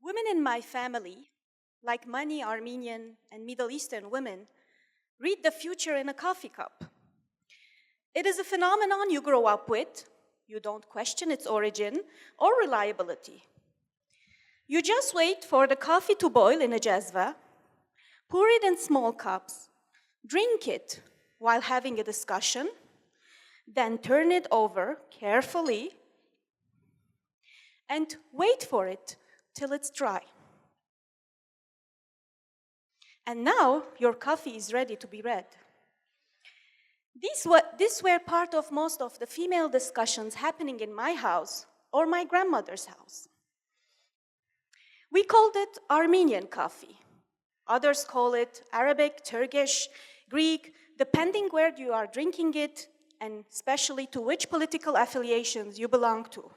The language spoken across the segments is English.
Women in my family, like many Armenian and Middle Eastern women, read the future in a coffee cup. It is a phenomenon you grow up with. You don't question its origin or reliability. You just wait for the coffee to boil in a jazva, pour it in small cups, drink it while having a discussion, then turn it over carefully and wait for it till it's dry. And now your coffee is ready to be read. These were part of most of the female discussions happening in my house or my grandmother's house. We called it Armenian coffee. Others call it Arabic, Turkish, Greek, depending where you are drinking it and especially to which political affiliations you belong to.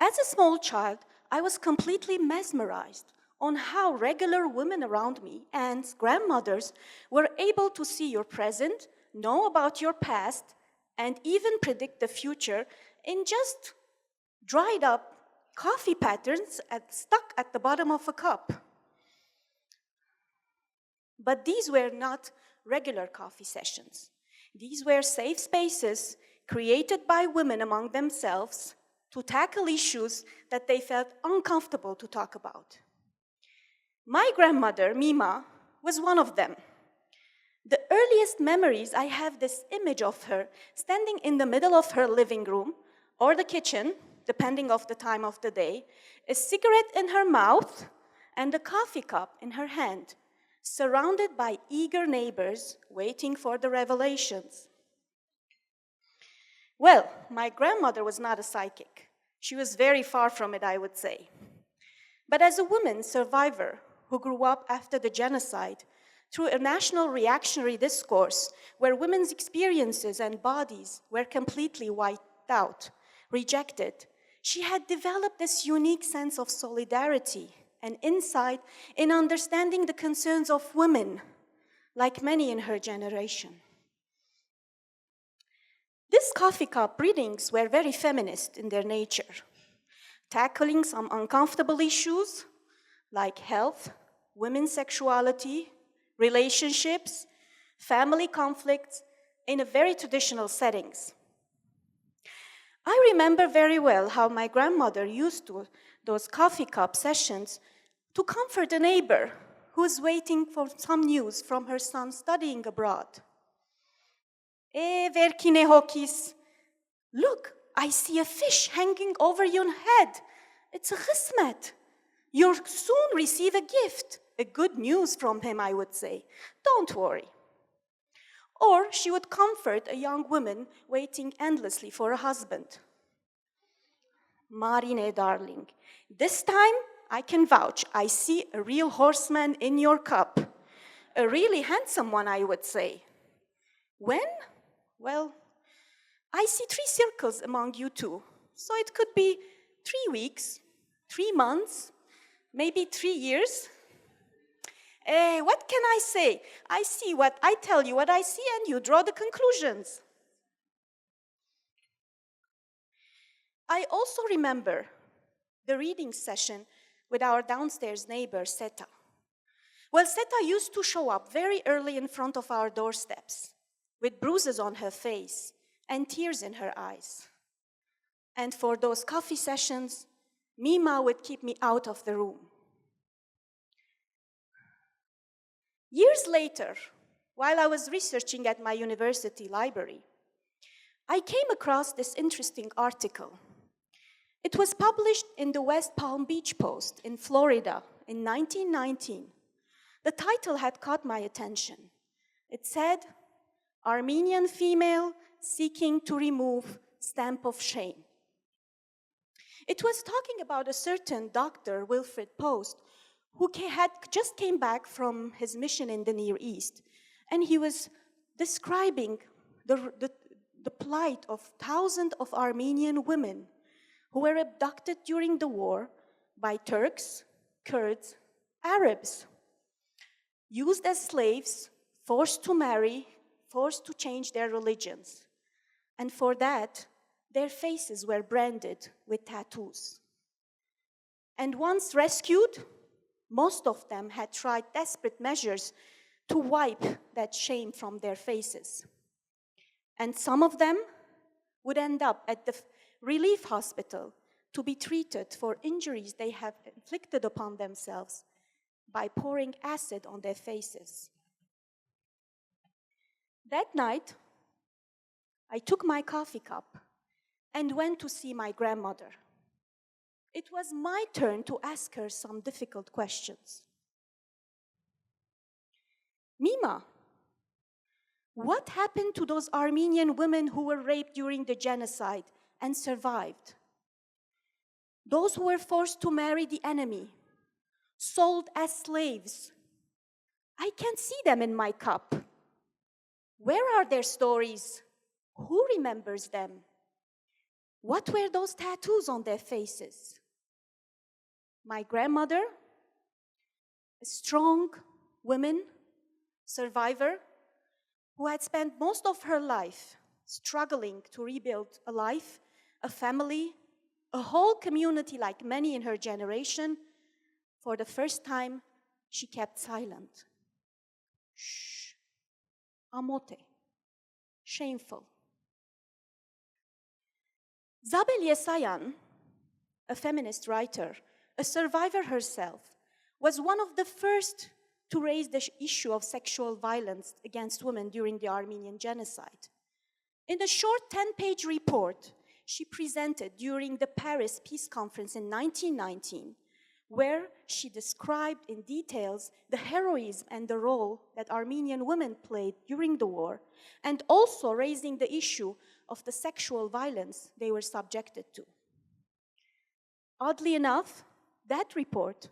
As a small child, I was completely mesmerized on how regular women around me, aunts, grandmothers, were able to see your present, know about your past, and even predict the future in just dried up coffee patterns stuck at the bottom of a cup. But these were not regular coffee sessions. These were safe spaces created by women among themselves to tackle issues that they felt uncomfortable to talk about. My grandmother, Mima, was one of them. The earliest memories, I have this image of her standing in the middle of her living room or the kitchen, depending on the time of the day, a cigarette in her mouth and a coffee cup in her hand, surrounded by eager neighbors waiting for the revelations. Well, my grandmother was not a psychic. She was very far from it, I would say. But as a woman survivor who grew up after the genocide through a national reactionary discourse where women's experiences and bodies were completely wiped out, rejected, she had developed this unique sense of solidarity and insight in understanding the concerns of women, like many in her generation. These coffee cup readings were very feminist in their nature, tackling some uncomfortable issues like health, women's sexuality, relationships, family conflicts in a very traditional settings. I remember very well how my grandmother used those coffee cup sessions to comfort a neighbor who was waiting for some news from her son studying abroad. Verkine hokis. Look, I see a fish hanging over your head. It's a khismet. You'll soon receive a gift. A good news from him, I would say. Don't worry. Or she would comfort a young woman waiting endlessly for a husband. Marine, darling, this time I can vouch. I see a real horseman in your cup. A really handsome one, I would say. When? Well, I see 3 circles among you two. So it could be 3 weeks, 3 months, maybe 3 years. What can I say? I see what I tell you what I see and you draw the conclusions. I also remember the reading session with our downstairs neighbor, Seta. Well, Seta used to show up very early in front of our doorsteps with bruises on her face and tears in her eyes. And for those coffee sessions, Mima would keep me out of the room. Years later, while I was researching at my university library, I came across this interesting article. It was published in the West Palm Beach Post in Florida in 1919. The title had caught my attention. It said, Armenian female seeking to remove stamp of shame. It was talking about a certain Dr. Wilfred Post who had just came back from his mission in the Near East, and he was describing the plight of thousands of Armenian women who were abducted during the war by Turks, Kurds, Arabs, used as slaves, forced to marry, forced to change their religions. And for that, their faces were branded with tattoos. And once rescued, most of them had tried desperate measures to wipe that shame from their faces. And some of them would end up at the relief hospital to be treated for injuries they have inflicted upon themselves by pouring acid on their faces. That night, I took my coffee cup and went to see my grandmother. It was my turn to ask her some difficult questions. Mima, what happened to those Armenian women who were raped during the genocide and survived? Those who were forced to marry the enemy, sold as slaves. I can't see them in my cup. Where are their stories? Who remembers them? What were those tattoos on their faces? My grandmother, a strong woman, survivor, who had spent most of her life struggling to rebuild a life, a family, a whole community like many in her generation, for the first time, she kept silent. Shh. Amote. Shameful. Zabel Yesayan, a feminist writer, a survivor herself, was one of the first to raise the issue of sexual violence against women during the Armenian genocide. In a short 10-page report she presented during the Paris Peace Conference in 1919, where she described in details the heroism and the role that Armenian women played during the war, and also raising the issue of the sexual violence they were subjected to. Oddly enough, that report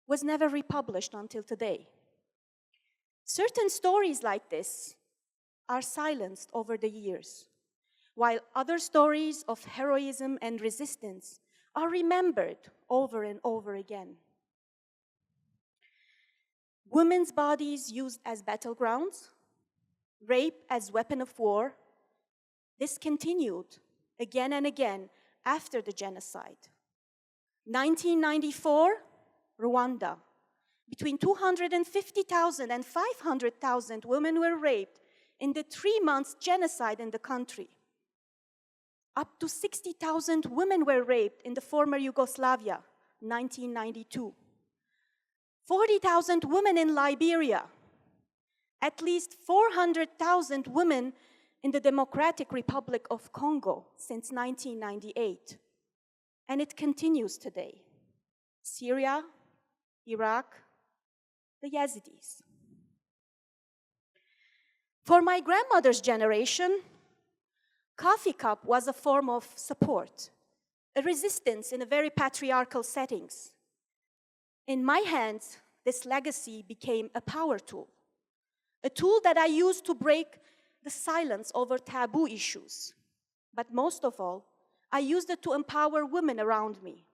was never republished until today. Certain stories like this are silenced over the years, while other stories of heroism and resistance are remembered over and over again. Women's bodies used as battlegrounds, rape as weapon of war, this continued again and again after the genocide. 1994, Rwanda. Between 250,000 and 500,000 women were raped in the 3 months genocide in the country. Up to 60,000 women were raped in the former Yugoslavia, 1992. 40,000 women in Liberia. At least 400,000 women in the Democratic Republic of Congo since 1998. And it continues today. Syria, Iraq, the Yazidis. For my grandmother's generation, coffee cup was a form of support, a resistance in a very patriarchal settings. In my hands, this legacy became a power tool, a tool that I used to break the silence over taboo issues. But most of all, I used it to empower women around me.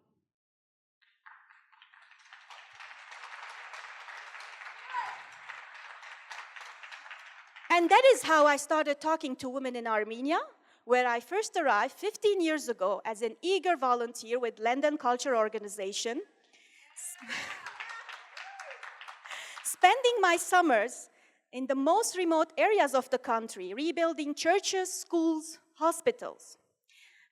And that is how I started talking to women in Armenia, where I first arrived 15 years ago as an eager volunteer with London Culture Organization, spending my summers in the most remote areas of the country, rebuilding churches, schools, hospitals.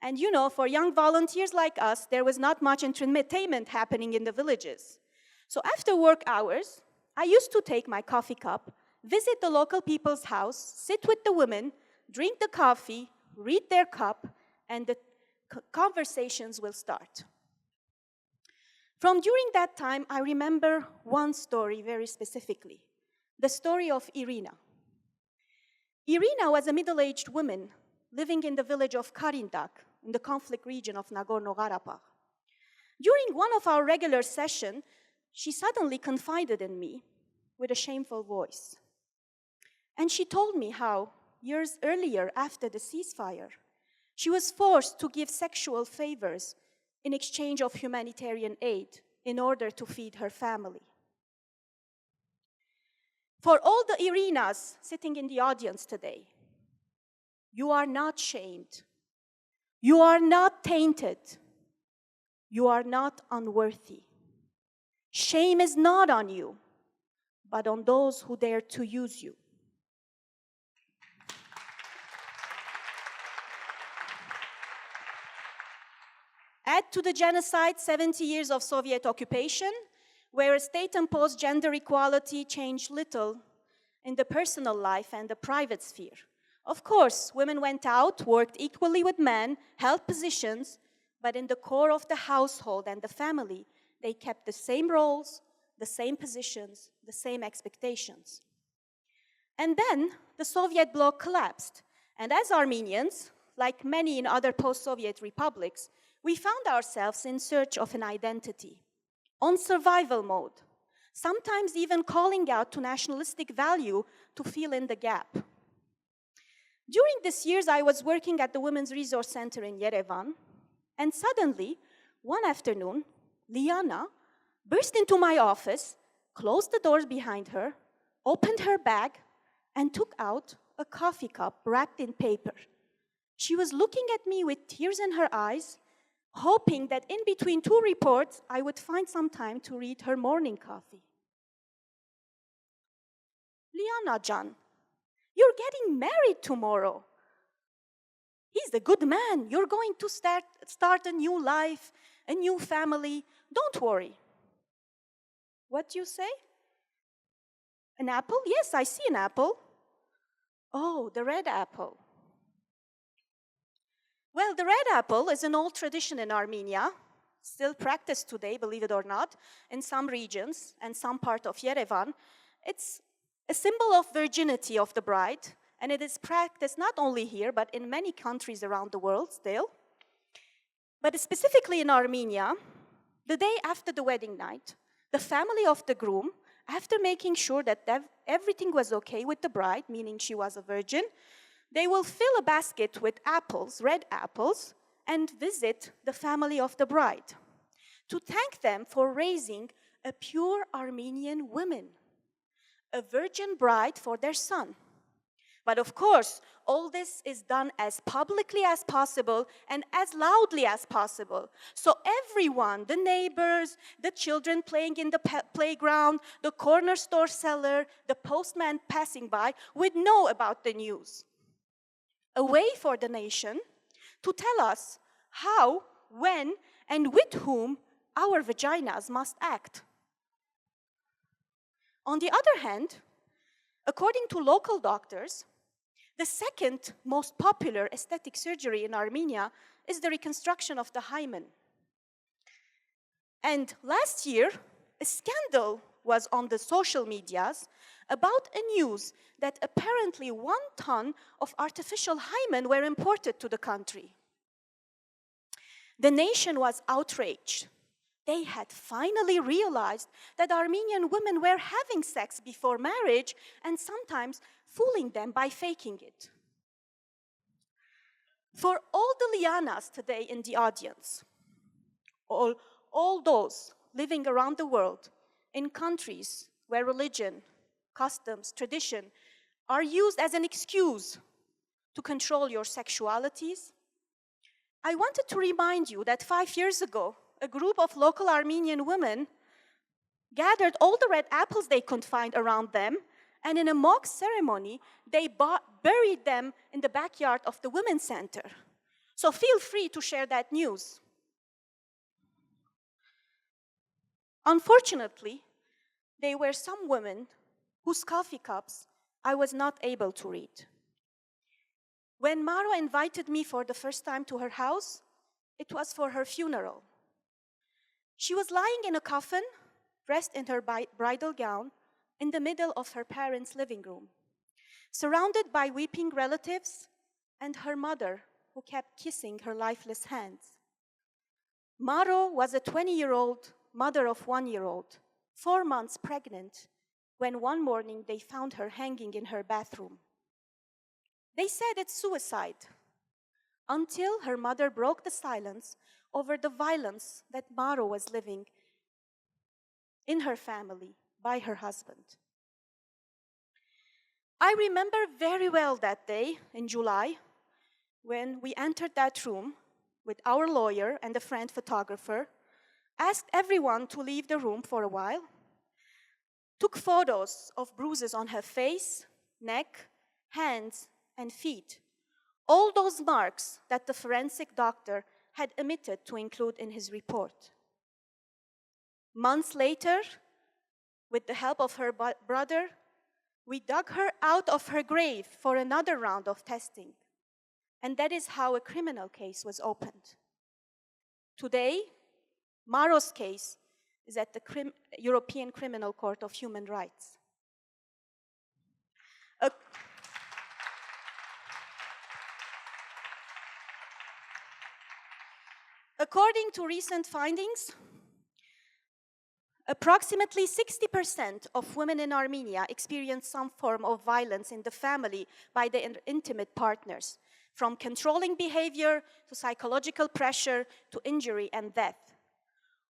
And you know, for young volunteers like us, there was not much entertainment happening in the villages. So after work hours, I used to take my coffee cup, visit the local people's house, sit with the women, drink the coffee, read their cup, and the conversations will start. From during that time, I remember one story very specifically, the story of Irina. Irina was a middle-aged woman living in the village of Karindak, in the conflict region of Nagorno-Karabakh. During one of our regular sessions, she suddenly confided in me with a shameful voice. And she told me how, years earlier after the ceasefire, she was forced to give sexual favors in exchange of humanitarian aid in order to feed her family. For all the Irinas sitting in the audience today, you are not shamed. You are not tainted. You are not unworthy. Shame is not on you, but on those who dare to use you. Add to the genocide 70 years of Soviet occupation, where a state-imposed gender equality changed little in the personal life and the private sphere. Of course, women went out, worked equally with men, held positions, but in the core of the household and the family, they kept the same roles, the same positions, the same expectations. And then the Soviet bloc collapsed, and as Armenians, like many in other post-Soviet republics, we found ourselves in search of an identity, on survival mode, sometimes even calling out to nationalistic value to fill in the gap. During these years, I was working at the Women's Resource Center in Yerevan, and suddenly, one afternoon, Liana burst into my office, closed the doors behind her, opened her bag, and took out a coffee cup wrapped in paper. She was looking at me with tears in her eyes, hoping that in between two reports, I would find some time to read her morning coffee. Liana Can, you're getting married tomorrow. He's a good man. You're going to start a new life, a new family. Don't worry. What do you say? An apple? Yes, I see an apple. Oh, the red apple. Well, the red apple is an old tradition in Armenia, still practiced today, believe it or not, in some regions and some part of Yerevan. It's a symbol of virginity of the bride, and it is practiced not only here, but in many countries around the world still. But specifically in Armenia, the day after the wedding night, the family of the groom, after making sure that everything was okay with the bride, meaning she was a virgin, they will fill a basket with apples, red apples, and visit the family of the bride to thank them for raising a pure Armenian woman, a virgin bride for their son. But of course, all this is done as publicly as possible and as loudly as possible. So everyone, the neighbors, the children playing in the playground, the corner store seller, the postman passing by, would know about the news. A way for the nation to tell us how, when, and with whom our vaginas must act. On the other hand, according to local doctors, the second most popular aesthetic surgery in Armenia is the reconstruction of the hymen. And last year, a scandal was on the social medias about a news that apparently 1 ton of artificial hymen were imported to the country. The nation was outraged. They had finally realized that Armenian women were having sex before marriage and sometimes fooling them by faking it. For all the Lianas today in the audience, all those living around the world in countries where religion, customs, tradition are used as an excuse to control your sexualities, I wanted to remind you that 5 years ago, a group of local Armenian women gathered all the red apples they could find around them, and in a mock ceremony, they buried them in the backyard of the Women's Center. So feel free to share that news. Unfortunately, there were some women whose coffee cups I was not able to read. When Maro invited me for the first time to her house, it was for her funeral. She was lying in a coffin, dressed in her bridal gown, in the middle of her parents' living room, surrounded by weeping relatives and her mother, who kept kissing her lifeless hands. Maro was a 20-year-old mother of 1-year-old, 4 months pregnant, when one morning they found her hanging in her bathroom. They said it's suicide, until her mother broke the silence over the violence that Maro was living in her family by her husband. I remember very well that day in July when we entered that room with our lawyer and a friend photographer asked everyone to leave the room for a while, took photos of bruises on her face, neck, hands, and feet, all those marks that the forensic doctor had omitted to include in his report. Months later, with the help of her brother, we dug her out of her grave for another round of testing. And that is how a criminal case was opened. Today, Maro's case is at the European Criminal Court of Human Rights. According to recent findings, approximately 60% of women in Armenia experience some form of violence in the family by their intimate partners, from controlling behavior to psychological pressure to injury and death.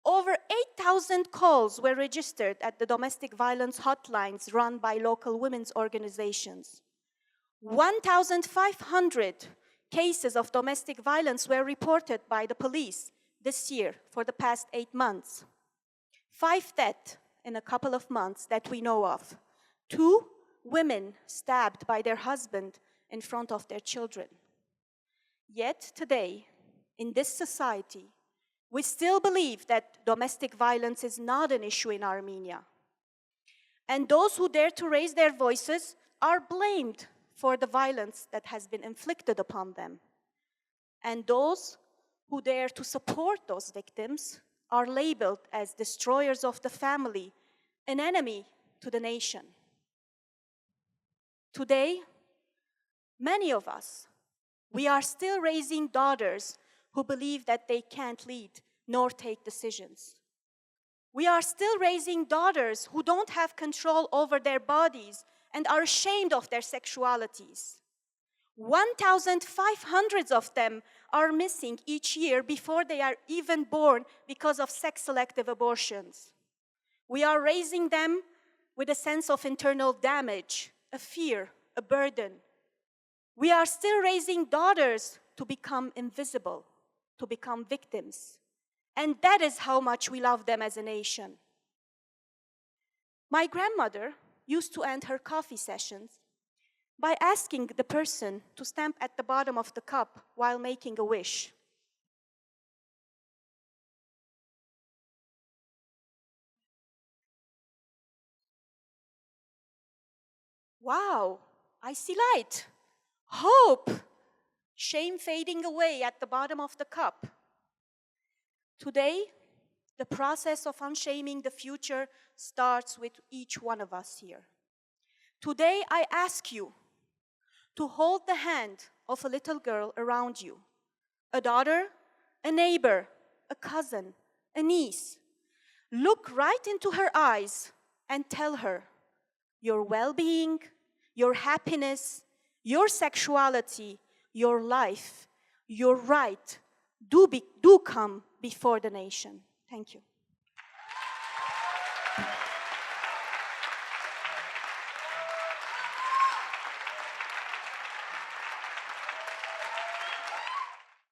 Over 8,000 calls were registered at the domestic violence hotlines run by local women's organizations. 1,500 cases of domestic violence were reported by the police this year for the past 8 months. 5 deaths in a couple of months that we know of. 2 women stabbed by their husband in front of their children. Yet today, in this society, we still believe that domestic violence is not an issue in Armenia. And those who dare to raise their voices are blamed for the violence that has been inflicted upon them. And those who dare to support those victims are labeled as destroyers of the family, an enemy to the nation. Today, many of us, we are still raising daughters who believe that they can't lead nor take decisions. We are still raising daughters who don't have control over their bodies and are ashamed of their sexualities. 1,500 of them are missing each year before they are even born because of sex-selective abortions. We are raising them with a sense of internal damage, a fear, a burden. We are still raising daughters to become invisible, to become victims. And that is how much we love them as a nation. My grandmother used to end her coffee sessions by asking the person to stamp at the bottom of the cup while making a wish. Wow, I see light, hope, shame fading away at the bottom of the cup. Today, the process of unshaming the future starts with each one of us here. Today, I ask you to hold the hand of a little girl around you, a daughter, a neighbor, a cousin, a niece. Look right into her eyes and tell her your well-being, your happiness, your sexuality, your life, your right do come before the nation. Thank you.